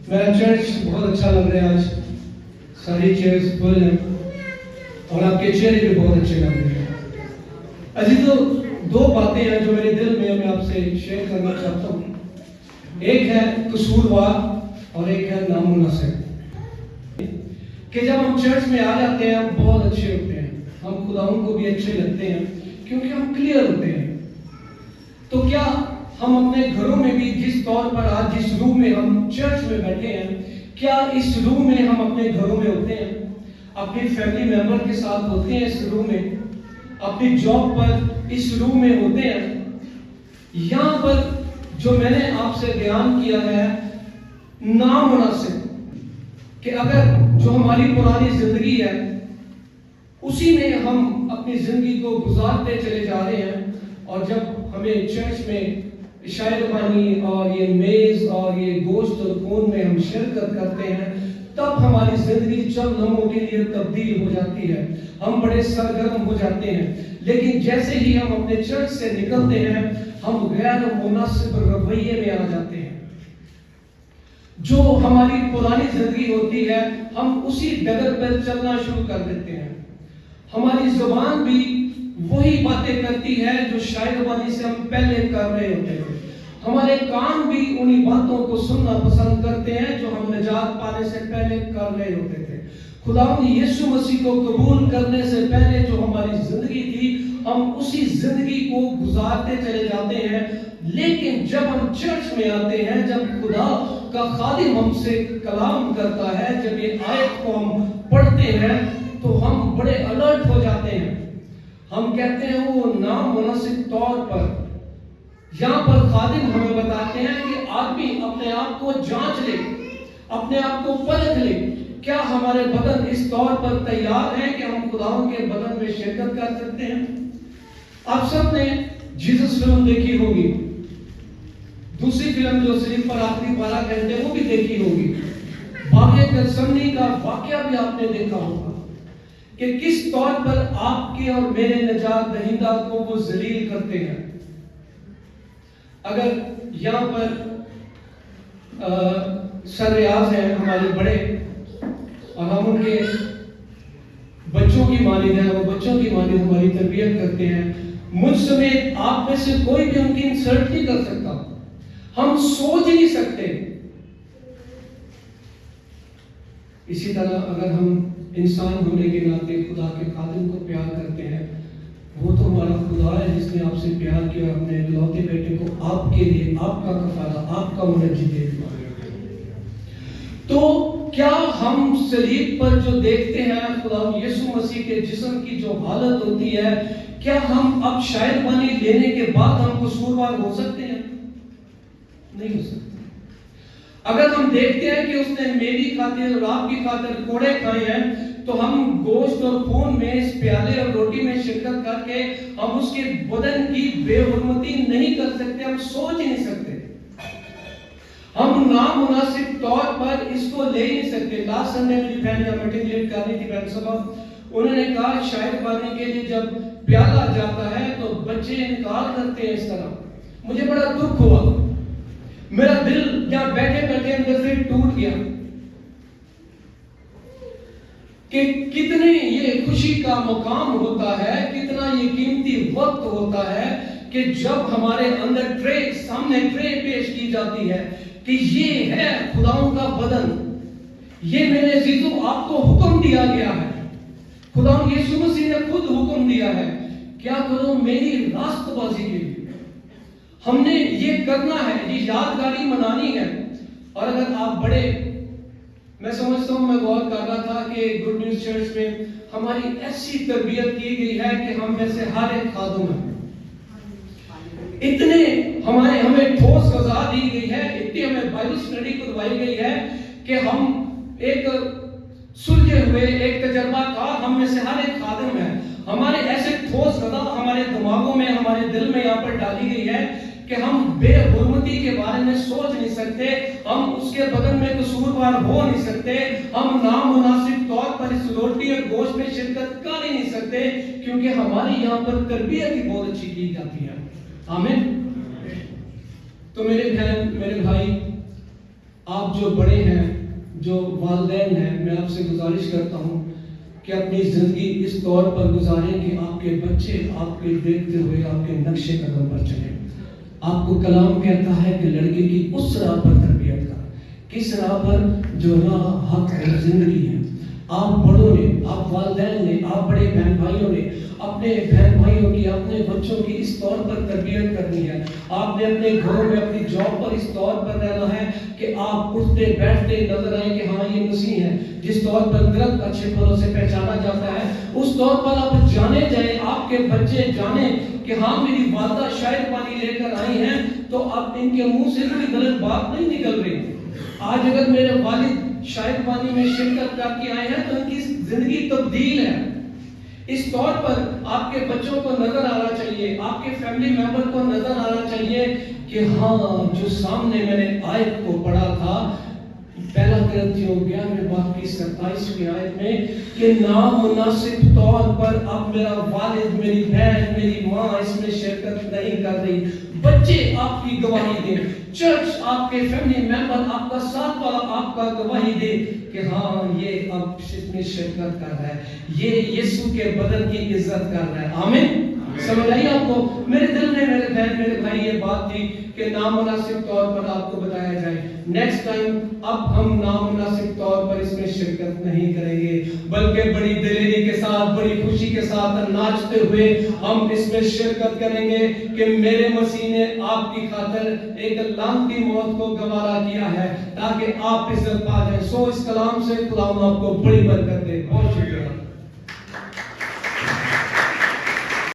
میرا چرچ بہت اچھا لگ رہا ہے آج. ساری چیئرز فل ہیں اور آپ کے چہرے بھی بہت اچھے لگ رہے ہیں. عزیزو، دو باتیں ہیں جو میرے دل میں آپ سے شیئر کرنا چاہتا ہوں. ایک ہے قصوروار اور ایک ہے نامناسب. کہ جب ہم چرچ میں آ جاتے ہیں ہم بہت اچھے ہوتے ہیں, ہم خداؤں کو بھی اچھے لگتے ہیں کیونکہ ہم کلیئر ہوتے ہیں. تو کیا ہم اپنے گھروں میں بھی جس طور پر آج جس روم میں ہم چرچ میں بیٹھے ہیں, کیا اس روم میں ہم اپنے گھروں میں ہوتے ہیں, اپنی فیملی ممبر کے ساتھ ہوتے ہیں اس روم میں, اپنی جاب پر اس روم میں ہوتے ہیں؟ یہاں پر جو میں نے آپ سے بیان کیا ہے نامناسب, کہ اگر جو ہماری پرانی زندگی ہے اسی میں ہم اپنی زندگی کو گزارتے چلے جا رہے ہیں, اور جب ہمیں چرچ میں عشاء ربانی اور یہ میز اور یہ گوشت اور خون میں ہم شرکت کرتے ہیں, تب ہماری زندگی چند لمحوں کے لیے تبدیل ہو جاتی ہے, ہم بڑے سرگرم ہو جاتے ہیں. لیکن جیسے ہی ہم اپنے چرچ سے نکلتے ہیں ہم غیر مناسب رویے میں آ جاتے ہیں. جو ہماری پرانی زندگی ہوتی ہے ہم اسی ڈگر پر چلنا شروع کر دیتے ہیں. ہماری زبان بھی وہی باتیں کرتی ہے جو شاعر بانی سے ہم پہلے کر رہے ہوتے ہیں. ہمارے کان بھی انہی باتوں کو سننا پسند کرتے ہیں جو ہم نجات پانے سے پہلے کر رہے ہوتے تھے. خداوند یسوع مسیح کو قبول کرنے سے پہلے جو ہماری زندگی تھی ہم اسی زندگی کو گزارتے چلے جاتے ہیں. لیکن جب ہم چرچ میں آتے ہیں, جب خدا کا خادم ہم سے کلام کرتا ہے, جب یہ آیت کو ہم پڑھتے ہیں تو ہم بڑے الرٹ ہو جاتے ہیں. ہم کہتے ہیں وہ نامناسب طور پر یہاں پر خادم ہمیں بتاتے ہیں کہ آدمی اپنے آپ کو جانچ لے, اپنے آپ کو پرکھ لے, کیا ہمارے بدن اس طور پر تیار ہیں کہ ہم خداوند کے بدن میں شرکت کر سکتے ہیں. آپ سب نے جیسس فلم دیکھی ہوگی, دوسری فلم جو صرف پر آخری 12 گھنٹے وہ بھی دیکھی ہوگی. باغ گتسمنی کا واقعہ بھی آپ نے دیکھا ہوگا کہ کس طور پر آپ کے اور میرے نجات دہندہ کو وہ ذلیل کرتے ہیں. اگر یہاں پر سر ریاض ہیں ہمارے بڑے اور ہم ان کے بچوں کی مانند ہیں, وہ بچوں کی مانند ہماری تربیت کرتے ہیں, مجھ سمیت آپ میں سے کوئی بھی ان کی انسلٹ نہیں کر سکتا. ہم سوچ ہی نہیں سکتے. اسی طرح اگر ہم انسان ہونے کے ناطے خدا کے خادم کو پیار کرتے ہیں, وہ تو ہمارا خدا ہے جس نے آپ سے پیار کیا, اپنے اکلوتے بیٹے کو آپ کے لیے, آپ کا کفارہ, آپ کا منجی دے دیا. تو کیا ہم صلیب پر جو دیکھتے ہیں خدا یسوع مسیح کے جسم کی جو حالت ہوتی ہے, کیا ہم اب شاعر بانی لینے کے بعد ہم قصوروار ہو سکتے ہیں؟ نہیں ہو سکتے. اگر ہم دیکھتے ہیں کہ اس نے میری خاطر اور آپ کی خاطر کوڑے کھائے ہیں, تو ہم گوشت اور خون میں اس پیالے اور روٹی میں شرکت کر کے ہم اس کے بدن کی بے حرمتی نہیں کر سکتے, ہم سوچ ہی نہیں سکتے. ہم نامناسب طور پر اس کو لے ہی نہیں سکتے. لاسٹ سنڈے میری بہن یہاں میٹنگ لیڈ کر رہی تھی, بہن صاحب, انہوں نے کہا شاعر بانی کے لیے جب پیالہ جاتا ہے تو بچے انکار کرتے ہیں اس طرح. مجھے بڑا دکھ ہوا, میرا دل یہاں بیٹھے بیٹھے اندر سے ٹوٹ گیا کہ کتنے یہ خوشی کا مقام ہوتا ہے, کتنا یہ قیمتی وقت ہوتا ہے کہ جب ہمارے اندر ٹرے سامنے ٹرے پیش کی جاتی ہے کہ یہ ہے خداؤں کا بدن. یہ میرے عزیزوں آپ کو حکم دیا گیا ہے, خداؤں یسوع مسیح نے خود حکم دیا ہے, کیا کرو میری راست بازی کے لیے. ہم نے یہ کرنا ہے, یہ یادگاری منانی ہے. اور اگر آپ بڑے, میں سمجھتا ہوں, میں غور کر رہا تھا کہ گڈ نیوز چرچ میں ہماری ایسی تربیت کی گئی ہے کہ ہم میں سے ہر ایک خادم ہے. اتنے ہمیں ٹھوس غذا دی گئی ہے, اتنی ہمیں بائبل اسٹڈی کروائی گئی ہے کہ ہم ایک سلجھے ہوئے, ایک تجربہ کار ہم میں سے ہر ایک خادم ہے. ہمارے ایسے ٹھوس غذا ہمارے دماغوں میں, ہمارے دل میں یہاں پر ڈالی گئی ہے کہ ہم بے حرمتی کے بارے میں سوچ نہیں سکتے, ہم اس کے بدن میں قصوروار ہو نہیں سکتے, ہم نامناسب طور پر اس روٹی اور گوشت میں شرکت کر ہی نہیں سکتے, کیونکہ ہماری یہاں پر تربیت ہی بہت اچھی کی جاتی ہے. آمین. تو میرے بہن, میرے بھائی, آپ جو بڑے ہیں, جو والدین ہیں, میں آپ سے گزارش کرتا ہوں کہ اپنی زندگی اس طور پر گزاریں کہ آپ کے بچے آپ کے دیکھتے ہوئے آپ کے نقش قدم پر چلیں. آپ کو کلام کہتا ہے کہ لڑکے کی اس راہ پر تربیت کر, کس راہ پر؟ جو راہ حق اور زندگی ہے. آپ بڑوں نے, آپ والدین نے, آپ بڑے بہن بھائیوں نے اپنے بہن بھائیوں کی, اپنے بچوں کی اس طور پر تربیت کرنی ہے. آپ نے اپنے گھروں میں, اپنی جاب پر اس طور پر رہنا ہے کہ آپ اٹھتے بیٹھتے نظر آئیں کہ ہاں یہ مسیح ہے. جس طور پر درخت اچھے پھلوں سے پہچانا جاتا ہے, اس طور پر آپ جانے جائیں, آپ کے بچے جانیں کہ ہاں میری والدہ شاید پانی لے کر آئی ہیں, تو اب ان کے منہ سے کوئی غلط بات نہیں نکل رہی. آج اگر میرے والد شاید پانی میں شرکت کر کے آئے ہیں تو ان کی زندگی تبدیل ہے. اس طور پر آپ کے بچوں کو نظر آنا چاہیے, آپ کے فیملی ممبر کو نظر آنا چاہیے کہ ہاں جو سامنے میں نے آیت کو پڑھا تھا, پہلا کرنتھیوں 11:27 آیت میں, کہ نامناسب طور پر اب میرا والد, میری بہن, میری ماں اس میں شرکت نہیں کر رہی. بچے آپ کی گواہی دیں, چرچ, آپ کے فیملی ممبر, آپ کا ساتھ والا آپ کا گواہی دے کہ ہاں یہ اب اس میں شرکت کر رہا ہے, یہ یسوع کے بدن کی عزت کر رہا ہے. آمین. سمجھ آئی آپ کو؟ میرے دل میں میرے بہن میرے بھائی یہ بات تھی کہ نامناسب طور پر آپ کو بتایا جائے. نیکسٹ ٹائم اب ہم نامناسب طور پر اس میں شرکت نہیں کریں گے, بلکہ بڑی دلیری کے ساتھ, بڑی خوشی کے ساتھ ناچتے ہوئے ہم اس میں شرکت کریں گے کہ میرے مسیح نے آپ کی خاطر ایک لعنتی موت کو گوارا کیا ہے تاکہ آپ عزت پا جائیں. سو اس کلام سے خدا آپ کو بڑی برکت دے. بہت شکریہ.